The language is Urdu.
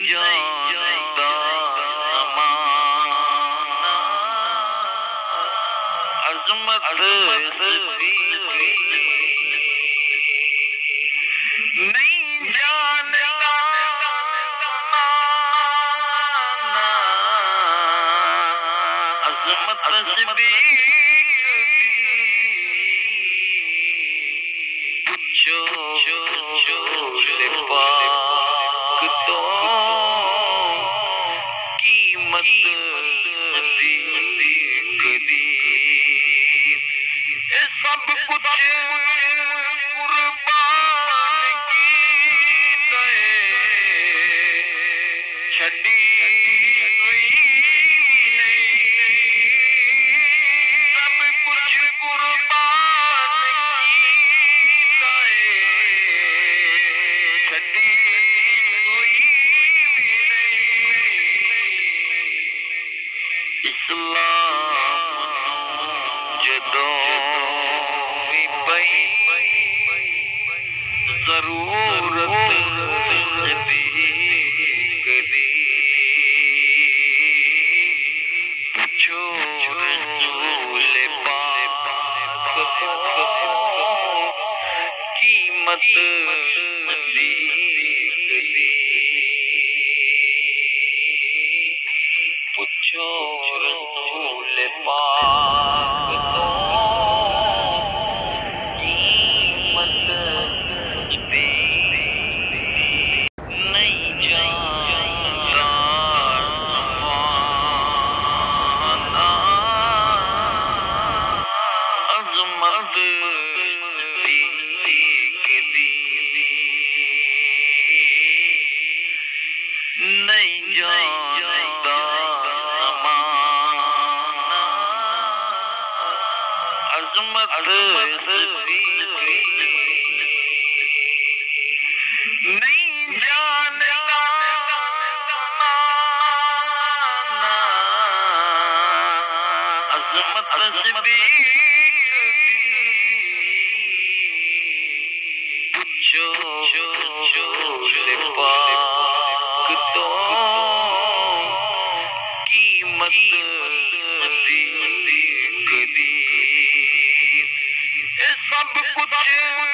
جانتا زمانہ عظمت صدیق نہیں جانتا عظمت صدیق پوچھو رسول پاک تو قیمت صدیق دی سب کچھ قربان کیتا چھڈی کوئی نہیں سب کچھ قربان کیتا چھڈی کوئی نہیں اسلام جدوں بھی پئی ضرورت صدیق دی پوچھو رسول پاک تو قیمت صدیق دی پوچھو رسول پاک تو قیمت صدیق دی نہیں جانتا زمانہ عظمت صدیق دی نہیں جانتا زمانہ عظمت صدیق نہیں جانتا عظمت صدیق پوچھو رسول پاک تو قیمت صدیق دی سب کچھ